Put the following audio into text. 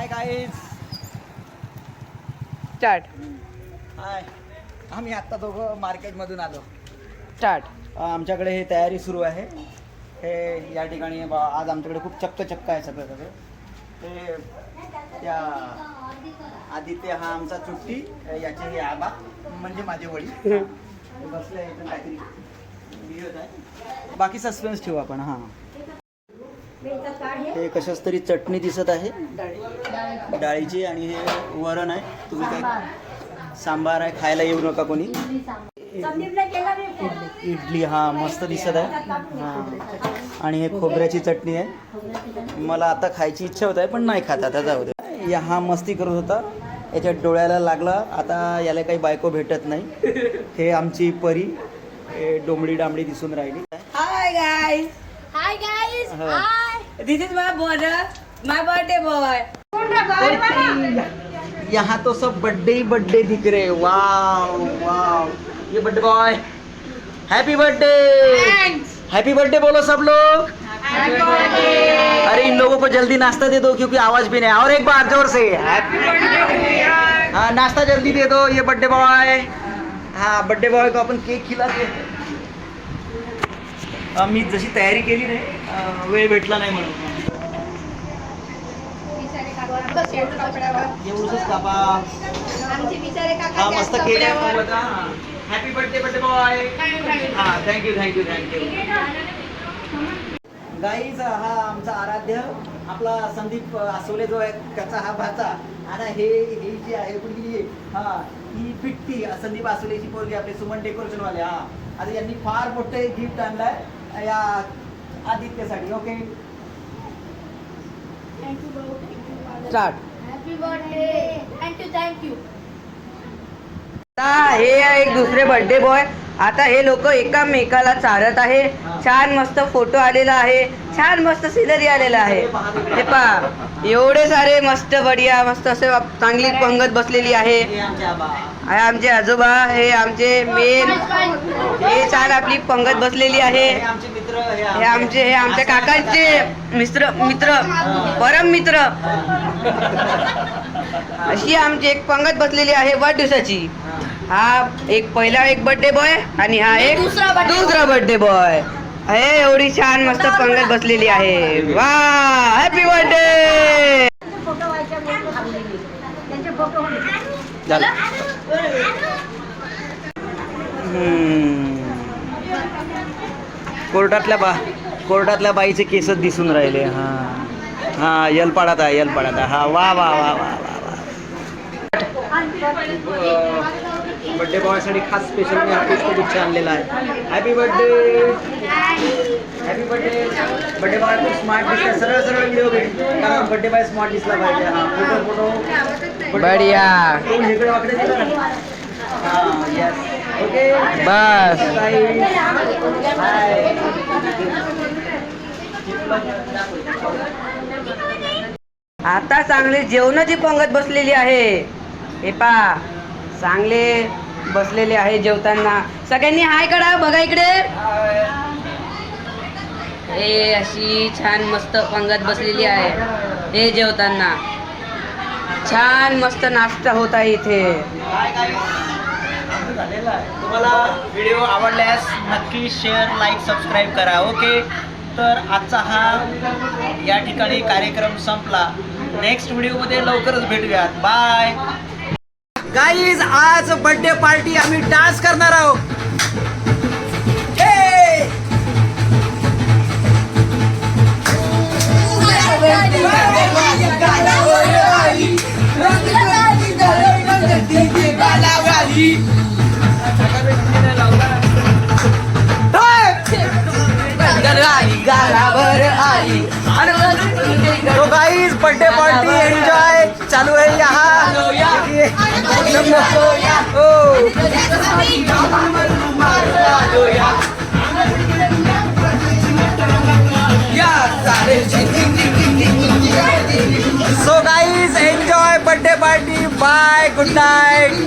Hi guys. Start. हाय. आम्ही आत्ता दोघं मार्केटमधून आलो. स्टार्ट. आमच्याकडे हे तयारी सुरू आहे. हे या ठिकाणी आज आमच्याकडे खूप चक्क आहे सगळं. ते त्या आदित्य हा आमचा चुट्टी, याचे हे आबा म्हणजे माझे वडील बसले इथं काहीतरी व्हिडिओ आहे. बाकी सस्पेन्स ठेवू आपण. हां, हे कशाच तरी चटणी दिसत आहे डाळीची, आणि हे वरण आहे. तुम्ही काय सांबार आहे, खायला येऊ नका कोणी. इडली हा मस्त दिसत आहे. हां, आणि हे खोबऱ्याची चटणी आहे. मला आता खायची इच्छा होत आहे पण नाही खात, आता जाऊ दे. हा मस्ती करत होता, याच्या डोळ्याला लागला. आता याला काही बायको भेटत नाही. हे आमची परी डोंबडी डांबडी दिसून राहिली. Hi guys. Hi guys. हाँ. Hi. This is my brother, my birthday boy. यहाँ तो सब बर्थडे ही बर्थडे दिख रहे. वाव वाव, ये birthday boy. Happy birthday. Happy birthday बोलो सब लोग. अरे इन लोगों को जल्दी नाश्ता दे दो क्योंकि आवाज भी नहीं. और एक बार जोर से हाँ, नाश्ता जल्दी दे दो. ये बर्थडे बॉय. हाँ, बर्थडे बॉय को अपन केक खिलाते. मी जशी तयारी केली नाही, वेळ भेटला नाही म्हणून. एवढंच कापा. हा, मस्त केक आहे. Happy birthday birthday boy. हा, थँक्यू. गाईज, हा आमचा आराध्य आपला संदीप आसोले जो आहे, त्याचा हा भाचा. आणि हे जी आहे मुलगी, हा, ही पिट्टी संदीप आसोलेची पोरगी, आपले सुमन डेकोरेशन वाले. हा, आता यांनी फार मोठे गिफ्ट आणलाय या आदित्यसाठी. Okay, start. Happy birthday. Thank you. आता हे एक दुसरे बर्थडे बॉय. आता हे लोक एकामेकाला चालत आहे. छान मस्त फोटो आलेला आहे, छान मस्त सिनरी आलेला आहे. हे पहा, एवढे सारे मस्त बढिया मस्त असे चांगली पंगत बसलेली आहे. हे आमचे आबा. हे आमचे आजोबा, हे आमचे मेन, हे छान आपली पंगत बसलेली आहे. हे आमचे मित्र. हे आमच्या काकांचे मित्र परम मित्र. अशी आमची एक पंगत बसलेली आहे वाढदिवसाची. हा एक पहिला एक बर्थडे बॉय आणि हा एक दुसरा बर्थडे बॉय. हे एवढी छान मस्त पंगत बसलेली आहे. वा, हॅपी बर्थडे. झालं. कोर्टातल्या बाईचे केसच दिसून राहिले. हा, यलपाडात आहे. हा, वा. बर्थडे बॉयसाठी खास स्पेशल मी हा पुष्पगुच्छ आणलेला आहे. Happy birthday. बर्थडे बॉय खूप स्मार्ट दिसला. सरळ व्हिडिओ घे, कारण बर्थडे बॉय स्मार्ट दिसला पाहिजे. हा, फोटो बढिया. इकडे वाकडे दिला ना. हा, यस. ओके, बस. आता चांगले जेवणाची पंगत बसलेली आहे. हे पा, चांगले बसलेले आहे जेवताना. सगळ्यांनी हाय करा, बघा इकडे. हे अशी छान मस्त पंगत बसलेली आहे. हे जेवताना छान मस्त नाश्ता होत आहे इथे. तुम्हाला व्हिडिओ आवडल्यास नक्की शेअर, लाईक, सबस्क्राईब करा. ओके, तर आजचा हा या ठिकाणी कार्यक्रम संपला. नेक्स्ट व्हिडिओमध्ये लवकरच भेटूयात. Bye guys. आज बर्थडे पार्टी आम्ही डान्स करणार आहोत. तो गाइस, बर्थडे पार्टी एंजॉय चालू है यहाँ. So guys, enjoy birthday party. Bye. Good night.